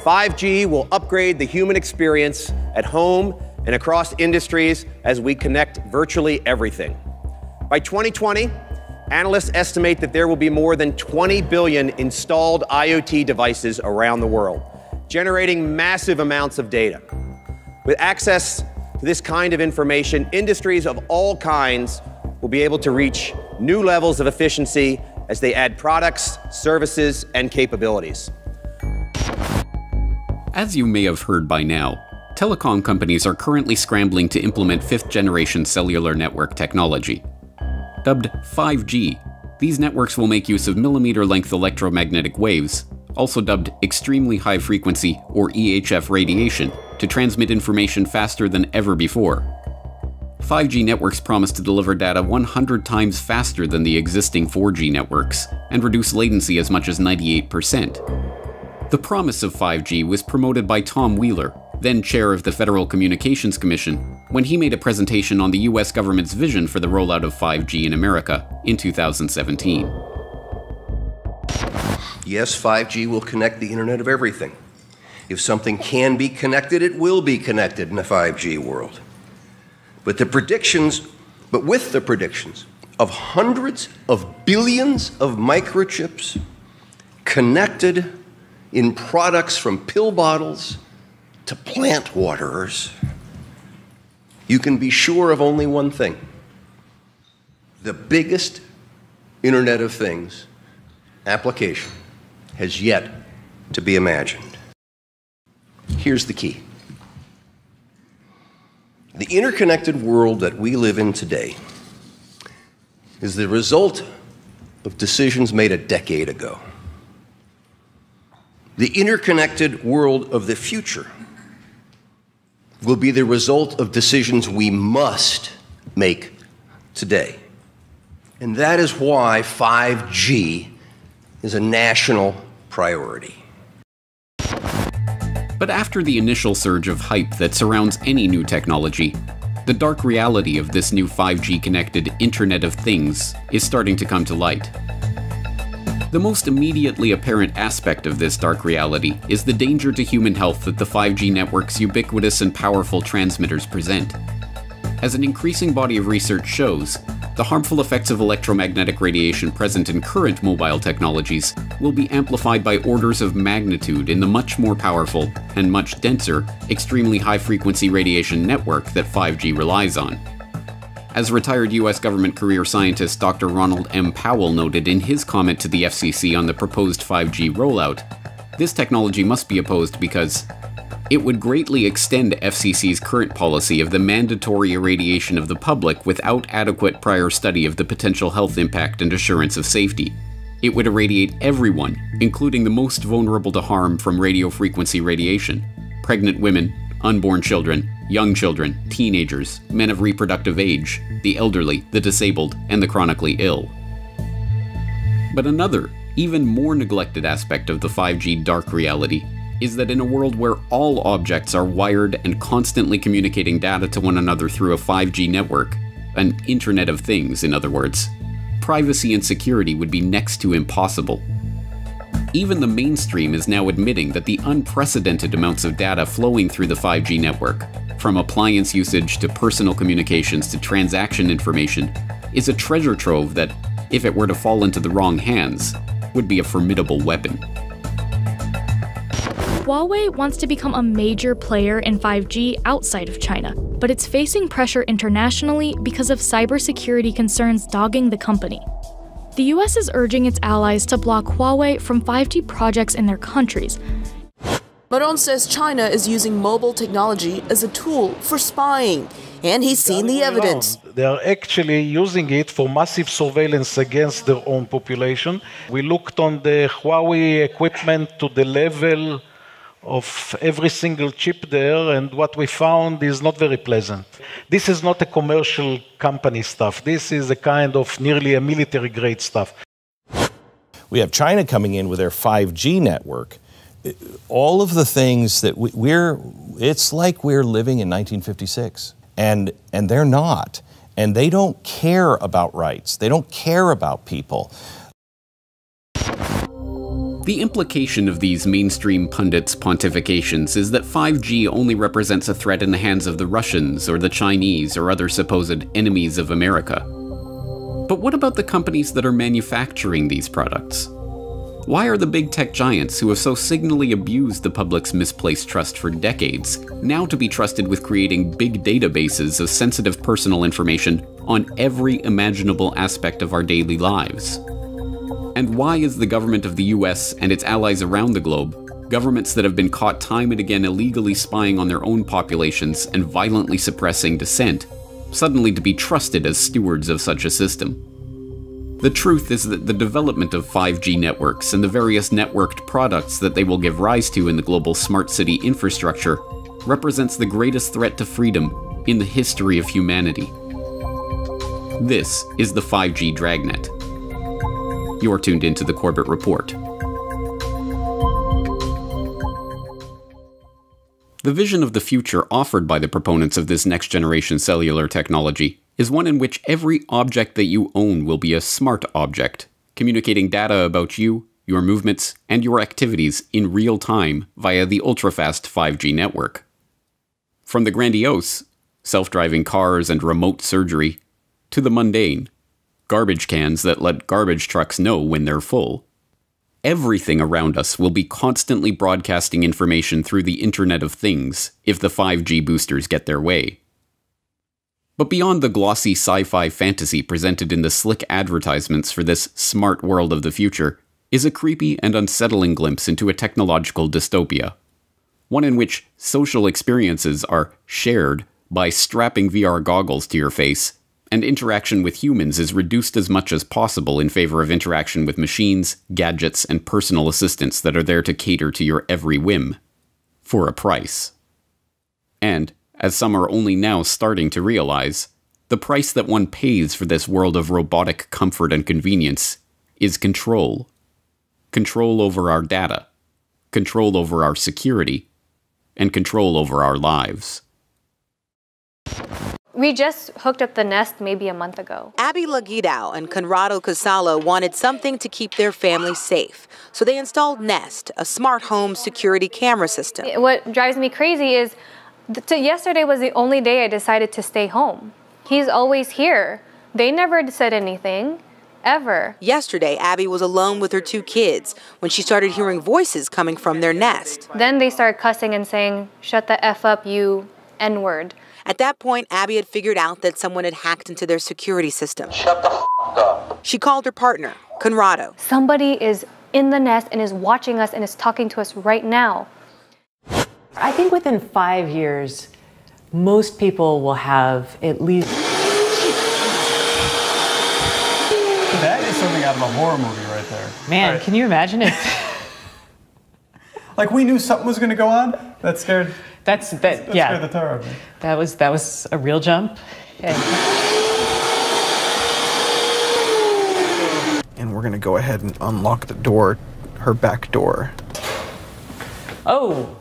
5G will upgrade the human experience at home and across industries as we connect virtually everything. By 2020, analysts estimate that there will be more than 20 billion installed IoT devices around the world, generating massive amounts of data. With access to this kind of information, industries of all kinds will be able to reach new levels of efficiency as they add products, services, and capabilities. As you may have heard by now, telecom companies are currently scrambling to implement fifth-generation cellular network technology. Dubbed 5G, these networks will make use of millimeter-length electromagnetic waves, also dubbed extremely high-frequency or EHF radiation, to transmit information faster than ever before. 5G networks promise to deliver data 100 times faster than the existing 4G networks, and reduce latency as much as 98%. The promise of 5G was promoted by Tom Wheeler, then chair of the Federal Communications Commission, when he made a presentation on the US government's vision for the rollout of 5G in America in 2017. Yes, 5G will connect the Internet of everything. If something can be connected, it will be connected in a 5G world. But with the predictions of hundreds of billions of microchips connected in products from pill bottles to plant waterers, you can be sure of only one thing. The biggest Internet of Things application has yet to be imagined. Here's the key. The interconnected world that we live in today is the result of decisions made a decade ago. The interconnected world of the future will be the result of decisions we must make today. And that is why 5G is a national priority. But after the initial surge of hype that surrounds any new technology, the dark reality of this new 5G-connected Internet of Things is starting to come to light. The most immediately apparent aspect of this dark reality is the danger to human health that the 5G network's ubiquitous and powerful transmitters present. As an increasing body of research shows, the harmful effects of electromagnetic radiation present in current mobile technologies will be amplified by orders of magnitude in the much more powerful and much denser, extremely high-frequency radiation network that 5G relies on. As retired US government career scientist Dr. Ronald M. Powell noted in his comment to the FCC on the proposed 5G rollout, this technology must be opposed because it would greatly extend FCC's current policy of the mandatory irradiation of the public without adequate prior study of the potential health impact and assurance of safety. It would irradiate everyone, including the most vulnerable to harm from radio frequency radiation: pregnant women, unborn children, young children, teenagers, men of reproductive age, the elderly, the disabled, and the chronically ill. But another, even more neglected aspect of the 5G dark reality is that in a world where all objects are wired and constantly communicating data to one another through a 5G network, an Internet of Things in other words, privacy and security would be next to impossible. Even the mainstream is now admitting that the unprecedented amounts of data flowing through the 5G network, from appliance usage to personal communications to transaction information, is a treasure trove that, if it were to fall into the wrong hands, would be a formidable weapon. Huawei wants to become a major player in 5G outside of China, but it's facing pressure internationally because of cybersecurity concerns dogging the company. The US is urging its allies to block Huawei from 5G projects in their countries. Maron says China is using mobile technology as a tool for spying, and he's seen the evidence. They are actually using it for massive surveillance against their own population. We looked on the Huawei equipment to the level of every single chip there, and what we found is not very pleasant. This is not a commercial company stuff. This is a kind of nearly a military-grade stuff. We have China coming in with their 5G network. All of the things that it's like we're living in 1956, and they're not. And they don't care about rights. They don't care about people. The implication of these mainstream pundits' pontifications is that 5G only represents a threat in the hands of the Russians or the Chinese or other supposed enemies of America. But what about the companies that are manufacturing these products? Why are the big tech giants who have so signally abused the public's misplaced trust for decades now to be trusted with creating big databases of sensitive personal information on every imaginable aspect of our daily lives? And why is the government of the US and its allies around the globe, governments that have been caught time and again illegally spying on their own populations and violently suppressing dissent, suddenly to be trusted as stewards of such a system? The truth is that the development of 5G networks and the various networked products that they will give rise to in the global smart city infrastructure represents the greatest threat to freedom in the history of humanity. This is the 5G dragnet. You're tuned into the Corbett Report. The vision of the future offered by the proponents of this next-generation cellular technology is one in which every object that you own will be a smart object, communicating data about you, your movements, and your activities in real time via the ultra-fast 5G network. From the grandiose, self-driving cars and remote surgery, to the mundane, garbage cans that let garbage trucks know when they're full. Everything around us will be constantly broadcasting information through the Internet of Things if the 5G boosters get their way. But beyond the glossy sci-fi fantasy presented in the slick advertisements for this smart world of the future is a creepy and unsettling glimpse into a technological dystopia. One in which social experiences are shared by strapping VR goggles to your face, and interaction with humans is reduced as much as possible in favor of interaction with machines, gadgets, and personal assistants that are there to cater to your every whim, for a price. And, as some are only now starting to realize, the price that one pays for this world of robotic comfort and convenience is control. Control over our data, control over our security, and control over our lives. We just hooked up the Nest maybe a month ago. Abby Laguidao and Conrado Casalo wanted something to keep their family safe, so they installed Nest, a smart home security camera system. What drives me crazy is yesterday was the only day I decided to stay home. He's always here. They never said anything, ever. Yesterday, Abby was alone with her 2 kids when she started hearing voices coming from their Nest. Then they started cussing and saying, "Shut the F up, you N-word." At that point, Abby had figured out that someone had hacked into their security system. Shut the f*** up. She called her partner, Conrado. Somebody is in the Nest and is watching us and is talking to us right now. I think within 5 years, most people will have at least... That is something out of a horror movie right there. Man, right. Can you imagine if... Like we knew something was going to go on? That scared... That yeah. Scared the tar out of me. That was a real jump. And we're going to go ahead and unlock the door, her back door. Oh.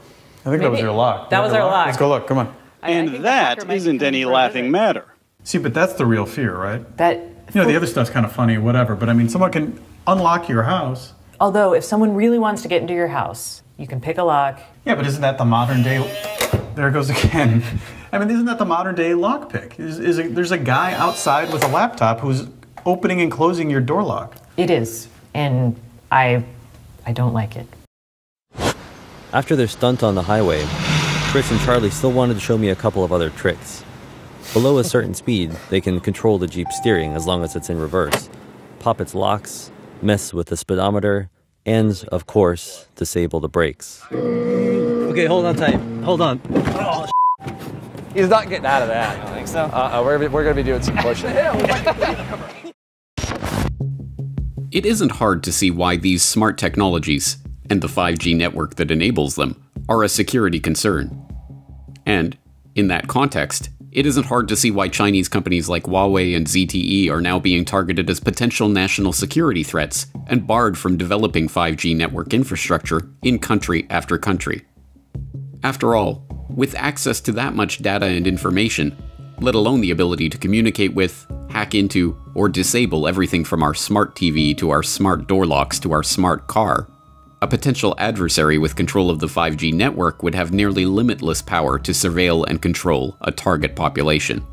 I think that was your lock. That was our lock. Let's go look, come on. And that isn't any laughing matter. See, but that's the real fear, right? That... You know, the other stuff's kind of funny, whatever, but I mean, someone can unlock your house. Although, if someone really wants to get into your house, you can pick a lock. Yeah, but isn't that the modern day... There it goes again. I mean, isn't that the modern day lockpick? There's a guy outside with a laptop who's opening and closing your door lock. It is, and I don't like it. After their stunt on the highway, Chris and Charlie still wanted to show me a couple of other tricks. Below a certain speed, they can control the Jeep's steering as long as it's in reverse, pop its locks, mess with the speedometer, and, of course, disable the brakes. Okay, hold on tight. Hold on. Oh, he's not getting out of that. I don't think so. We're going to be doing some pushing. It isn't hard to see why these smart technologies, and the 5G network that enables them, are a security concern. And, in that context, it isn't hard to see why Chinese companies like Huawei and ZTE are now being targeted as potential national security threats and barred from developing 5G network infrastructure in country after country. After all, with access to that much data and information, let alone the ability to communicate with, hack into, or disable everything from our smart TV to our smart door locks to our smart car, a potential adversary with control of the 5G network would have nearly limitless power to surveil and control a target population.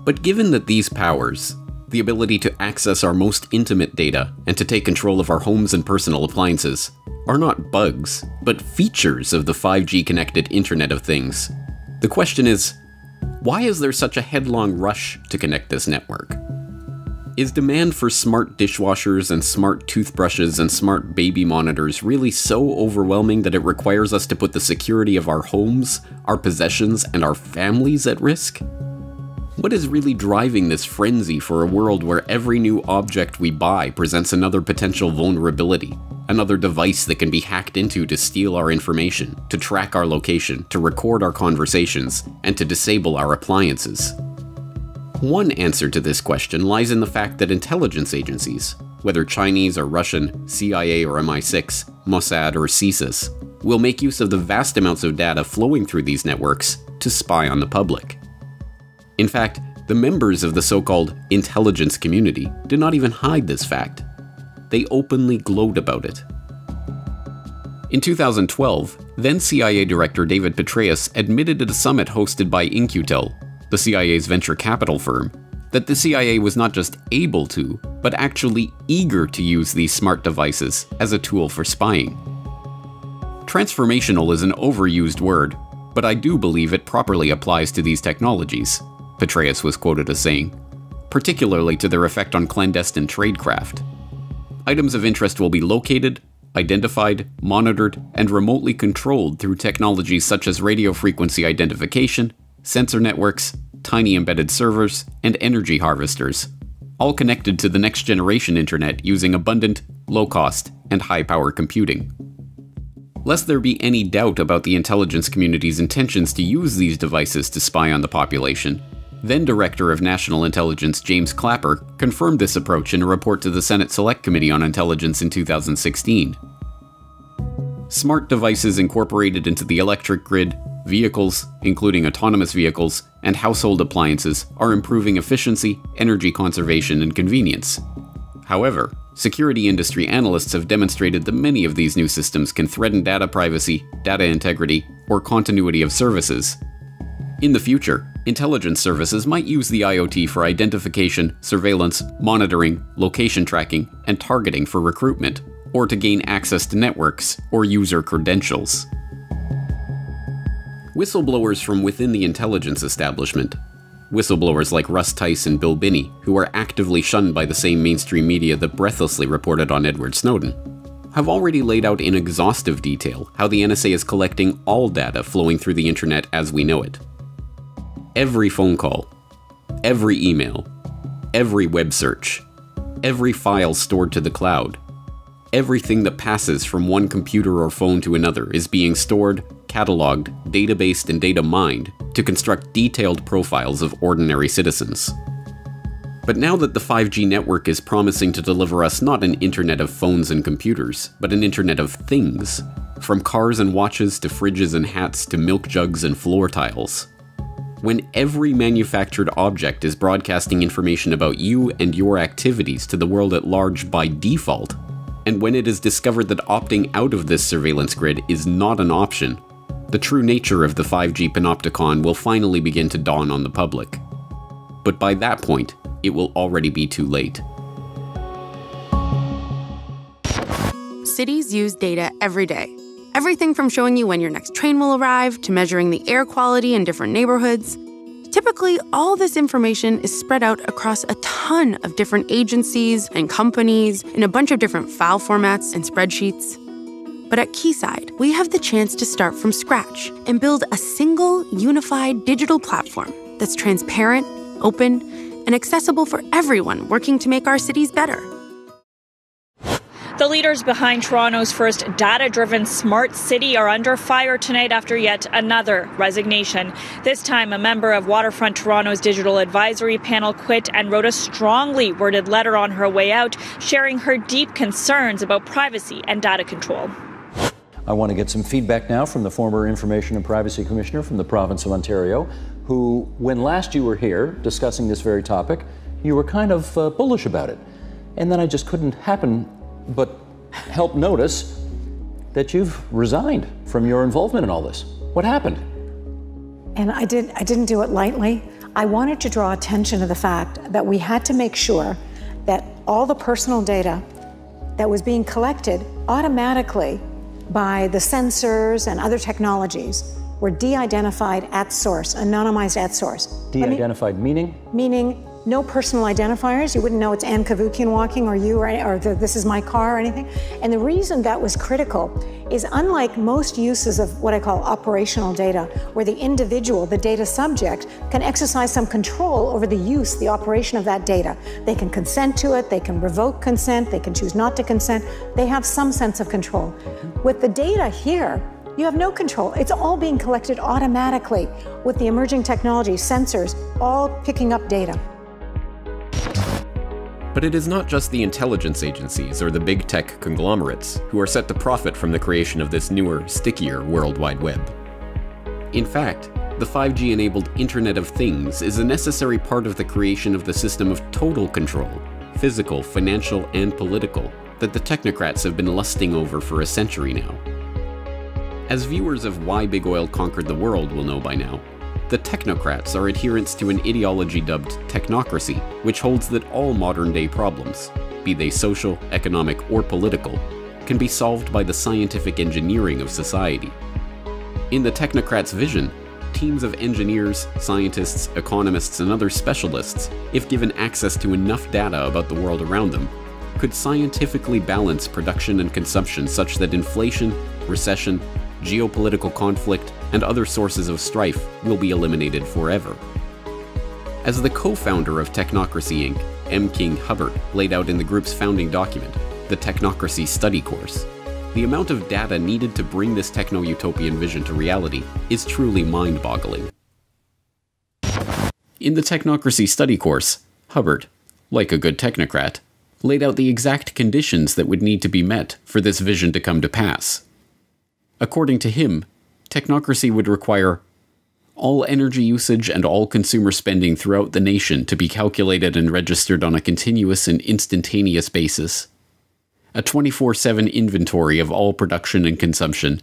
But given that these powers, the ability to access our most intimate data and to take control of our homes and personal appliances, are not bugs, but features of the 5G connected Internet of Things, the question is, why is there such a headlong rush to connect this network? Is demand for smart dishwashers and smart toothbrushes and smart baby monitors really so overwhelming that it requires us to put the security of our homes, our possessions, and our families at risk? What is really driving this frenzy for a world where every new object we buy presents another potential vulnerability, another device that can be hacked into to steal our information, to track our location, to record our conversations, and to disable our appliances? One answer to this question lies in the fact that intelligence agencies, whether Chinese or Russian, CIA or MI6, Mossad or CSIS, will make use of the vast amounts of data flowing through these networks to spy on the public. In fact, the members of the so-called intelligence community did not even hide this fact. They openly gloat about it. In 2012, then CIA Director David Petraeus admitted at a summit hosted by In-Q-Tel, the CIA's venture capital firm, that the CIA was not just able to, but actually eager to use these smart devices as a tool for spying. Transformational is an overused word, but I do believe it properly applies to these technologies, Petraeus was quoted as saying, particularly to their effect on clandestine tradecraft. Items of interest will be located, identified, monitored, and remotely controlled through technologies such as radio frequency identification, sensor networks, tiny embedded servers, and energy harvesters, all connected to the next generation internet using abundant, low-cost, and high-power computing. Lest there be any doubt about the intelligence community's intentions to use these devices to spy on the population, then Director of National Intelligence James Clapper confirmed this approach in a report to the Senate Select Committee on Intelligence in 2016. Smart devices incorporated into the electric grid, vehicles, including autonomous vehicles, and household appliances are improving efficiency, energy conservation, and convenience. However, security industry analysts have demonstrated that many of these new systems can threaten data privacy, data integrity, or continuity of services. In the future, intelligence services might use the IoT for identification, surveillance, monitoring, location tracking, and targeting for recruitment, or to gain access to networks or user credentials. Whistleblowers from within the intelligence establishment, whistleblowers like Russ Tice and Bill Binney, who are actively shunned by the same mainstream media that breathlessly reported on Edward Snowden, have already laid out in exhaustive detail how the NSA is collecting all data flowing through the internet as we know it. Every phone call, every email, every web search, every file stored to the cloud, everything that passes from one computer or phone to another is being stored, cataloged, databased, and data mined to construct detailed profiles of ordinary citizens. But now that the 5G network is promising to deliver us not an internet of phones and computers, but an internet of things, from cars and watches to fridges and hats to milk jugs and floor tiles, when every manufactured object is broadcasting information about you and your activities to the world at large by default, and when it is discovered that opting out of this surveillance grid is not an option, the true nature of the 5G panopticon will finally begin to dawn on the public. But by that point, it will already be too late. Cities use data every day. Everything from showing you when your next train will arrive to measuring the air quality in different neighborhoods. Typically, all this information is spread out across a ton of different agencies and companies in a bunch of different file formats and spreadsheets. But at Keysight, we have the chance to start from scratch and build a single, unified digital platform that's transparent, open, and accessible for everyone working to make our cities better. The leaders behind Toronto's first data-driven smart city are under fire tonight after yet another resignation. This time, a member of Waterfront Toronto's digital advisory panel quit and wrote a strongly worded letter on her way out, sharing her deep concerns about privacy and data control. I want to get some feedback now from the former Information and Privacy Commissioner from the province of Ontario, who, when last you were here discussing this very topic, you were kind of bullish about it. And then I just couldn't happen but help notice that you've resigned from your involvement in all this. What happened? And I didn't do it lightly. I wanted to draw attention to the fact that we had to make sure that all the personal data that was being collected automatically by the sensors and other technologies were de-identified at source, anonymized at source. De-identified meaning? Meaning no personal identifiers. You wouldn't know it's Ann Kavukian walking or you or this is my car or anything. And the reason that was critical is unlike most uses of what I call operational data, where the individual, the data subject, can exercise some control over the use, the operation of that data. They can consent to it, they can revoke consent, they can choose not to consent. They have some sense of control. With the data here, you have no control. It's all being collected automatically with the emerging technology, sensors, all picking up data. But it is not just the intelligence agencies or the big tech conglomerates who are set to profit from the creation of this newer, stickier World Wide Web. In fact, the 5G-enabled Internet of Things is a necessary part of the creation of the system of total control, physical, financial, and political, that the technocrats have been lusting over for a century now. As viewers of Why Big Oil Conquered the World will know by now, the technocrats are adherents to an ideology dubbed technocracy, which holds that all modern-day problems, be they social, economic, or political, can be solved by the scientific engineering of society. In the technocrats' vision, teams of engineers, scientists, economists, and other specialists, if given access to enough data about the world around them, could scientifically balance production and consumption such that inflation, recession, geopolitical conflict, and other sources of strife will be eliminated forever. As the co-founder of Technocracy Inc., M. King Hubbert laid out in the group's founding document, the Technocracy Study Course, the amount of data needed to bring this techno-utopian vision to reality is truly mind-boggling. In the Technocracy Study Course, Hubbert, like a good technocrat, laid out the exact conditions that would need to be met for this vision to come to pass. According to him, technocracy would require all energy usage and all consumer spending throughout the nation to be calculated and registered on a continuous and instantaneous basis, a 24/7 inventory of all production and consumption,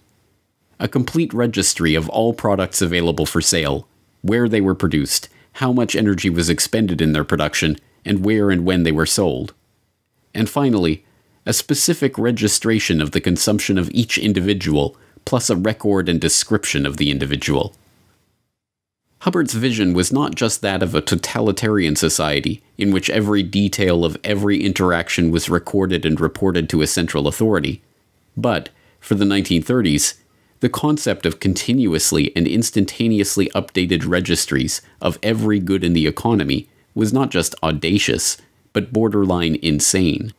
a complete registry of all products available for sale, where they were produced, how much energy was expended in their production, and where and when they were sold, and finally, a specific registration of the consumption of each individual, plus a record and description of the individual. Hubbert's vision was not just that of a totalitarian society, in which every detail of every interaction was recorded and reported to a central authority, but, for the 1930s, the concept of continuously and instantaneously updated registries of every good in the economy was not just audacious, but borderline insane.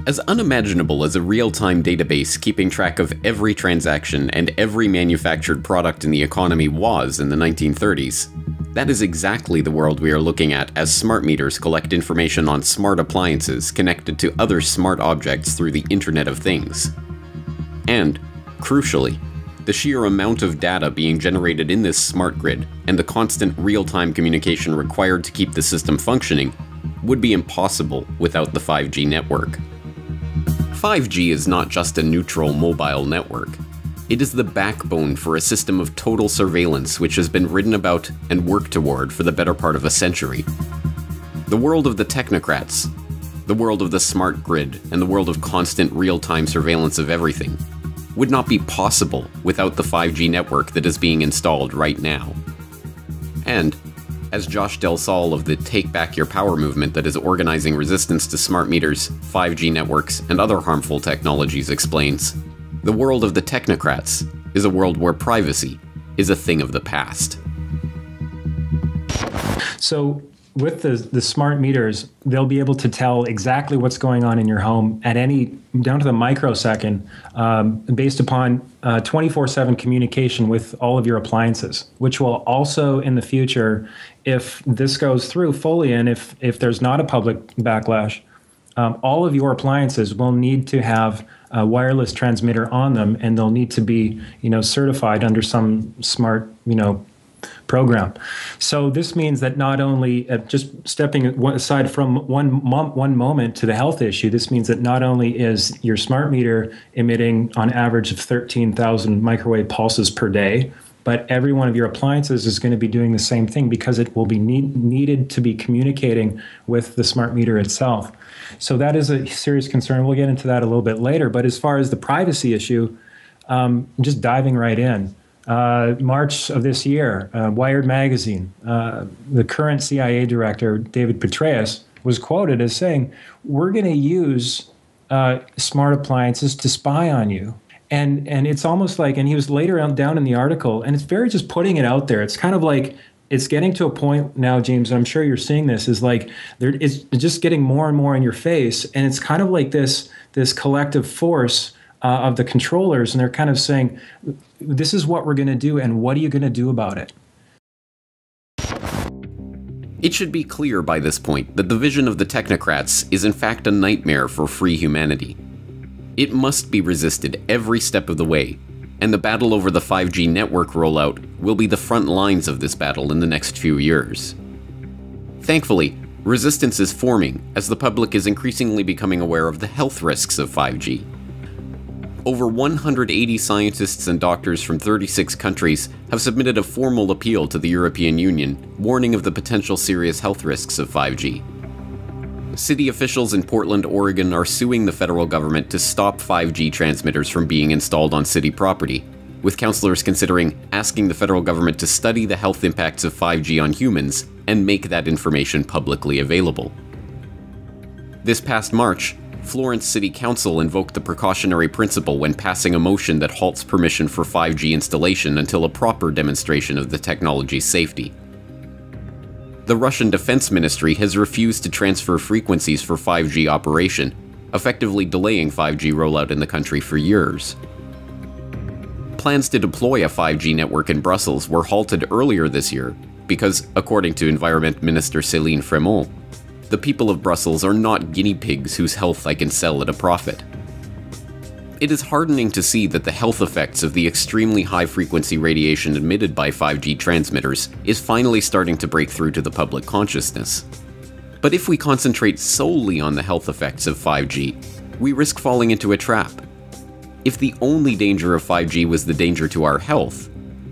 As unimaginable as a real-time database keeping track of every transaction and every manufactured product in the economy was in the 1930s, that is exactly the world we are looking at as smart meters collect information on smart appliances connected to other smart objects through the Internet of Things. And, crucially, the sheer amount of data being generated in this smart grid and the constant real-time communication required to keep the system functioning would be impossible without the 5G network. 5G is not just a neutral mobile network. It is the backbone for a system of total surveillance which has been written about and worked toward for the better part of a century. The world of the technocrats, the world of the smart grid, and the world of constant real-time surveillance of everything would not be possible without the 5G network that is being installed right now. And, as Josh Del Sol of the Take Back Your Power movement that is organizing resistance to smart meters, 5G networks, and other harmful technologies explains, the world of the technocrats is a world where privacy is a thing of the past. So with the smart meters, they'll be able to tell exactly what's going on in your home at down to the microsecond, based upon 24/7 communication with all of your appliances, which will also in the future, if this goes through fully and if there's not a public backlash, all of your appliances will need to have a wireless transmitter on them, and they'll need to be, certified under some smart, program. So this means that not only, just stepping aside from one moment to the health issue, this means that not only is your smart meter emitting on average of 13,000 microwave pulses per day, but every one of your appliances is going to be doing the same thing because it will be needed to be communicating with the smart meter itself. So that is a serious concern. We'll get into that a little bit later. But as far as the privacy issue, just diving right in. March of this year, Wired magazine, the current CIA director, David Petraeus, was quoted as saying, "We're going to use smart appliances to spy on you." And it's almost like, and he was later down in the article, and it's very just putting it out there. It's kind of like, it's getting to a point now, James, I'm sure you're seeing this, is like, it's just getting more and more in your face. And it's kind of like this collective force of the controllers, and they're kind of saying, this is what we're going to do, and what are you going to do about it? It should be clear by this point that the vision of the technocrats is in fact a nightmare for free humanity. It must be resisted every step of the way, and the battle over the 5G network rollout will be the front lines of this battle in the next few years. Thankfully, resistance is forming as the public is increasingly becoming aware of the health risks of 5G. Over 180 scientists and doctors from 36 countries have submitted a formal appeal to the European Union, warning of the potential serious health risks of 5G. City officials in Portland, Oregon are suing the federal government to stop 5G transmitters from being installed on city property, with councilors considering asking the federal government to study the health impacts of 5G on humans and make that information publicly available. This past March, Florence City Council invoked the precautionary principle when passing a motion that halts permission for 5G installation until a proper demonstration of the technology's safety. The Russian Defense Ministry has refused to transfer frequencies for 5G operation, effectively delaying 5G rollout in the country for years. Plans to deploy a 5G network in Brussels were halted earlier this year because, according to Environment Minister Céline Frémont, the people of Brussels are not guinea pigs whose health I can sell at a profit. It is heartening to see that the health effects of the extremely high-frequency radiation emitted by 5G transmitters is finally starting to break through to the public consciousness. But if we concentrate solely on the health effects of 5G, we risk falling into a trap. If the only danger of 5G was the danger to our health,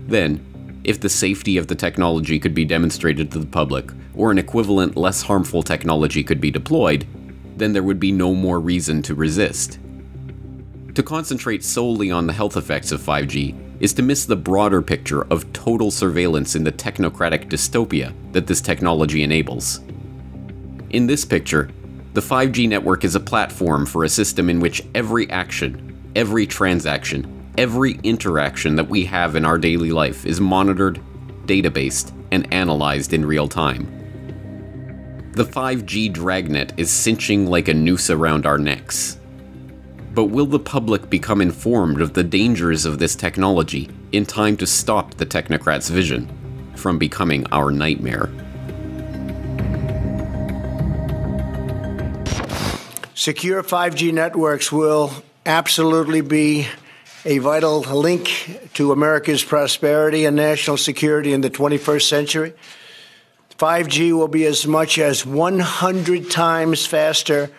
then, if the safety of the technology could be demonstrated to the public, or an equivalent less harmful technology could be deployed, then there would be no more reason to resist. To concentrate solely on the health effects of 5G is to miss the broader picture of total surveillance in the technocratic dystopia that this technology enables. In this picture, the 5G network is a platform for a system in which every action, every transaction, every interaction that we have in our daily life is monitored, databased, and analyzed in real time. The 5G dragnet is cinching like a noose around our necks. But will the public become informed of the dangers of this technology in time to stop the technocrats' vision from becoming our nightmare? Secure 5G networks will absolutely be a vital link to America's prosperity and national security in the 21st century. 5G will be as much as 100 times faster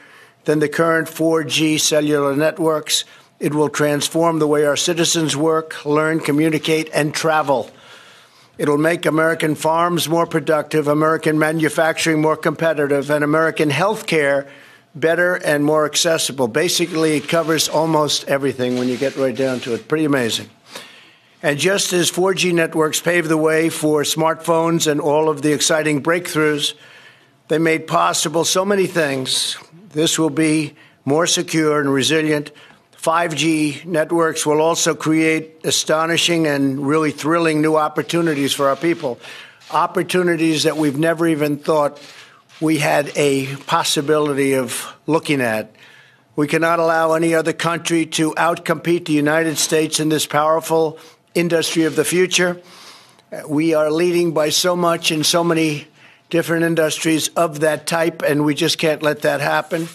than the current 4G cellular networks. It will transform the way our citizens work, learn, communicate, and travel. It will make American farms more productive, American manufacturing more competitive, and American healthcare better and more accessible. Basically, it covers almost everything when you get right down to it. Pretty amazing. And just as 4G networks paved the way for smartphones and all of the exciting breakthroughs, they made possible so many things. This will be more secure and resilient. 5G networks will also create astonishing and really thrilling new opportunities for our people, opportunities that we've never even thought we had a possibility of looking at. We cannot allow any other country to outcompete the United States in this powerful industry of the future. We are leading by so much in so many different industries of that type, and we just can't let that happen.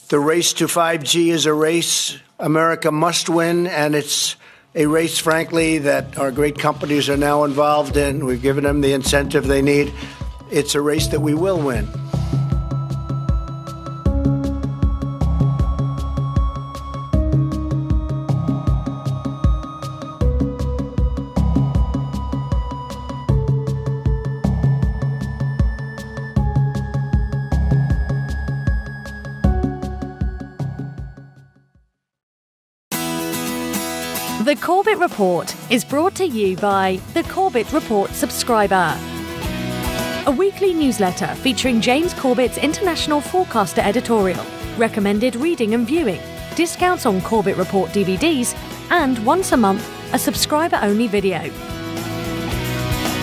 The race to 5G is a race America must win, and it's a race, frankly, that our great companies are now involved in. We've given them the incentive they need. It's a race that we will win. The Corbett Report is brought to you by the Corbett Report subscriber, a weekly newsletter featuring James Corbett's International Forecaster editorial, recommended reading and viewing, discounts on Corbett Report DVDs, and once a month, a subscriber-only video.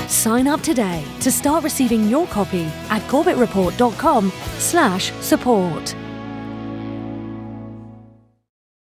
Sign up today to start receiving your copy at corbettreport.com/support.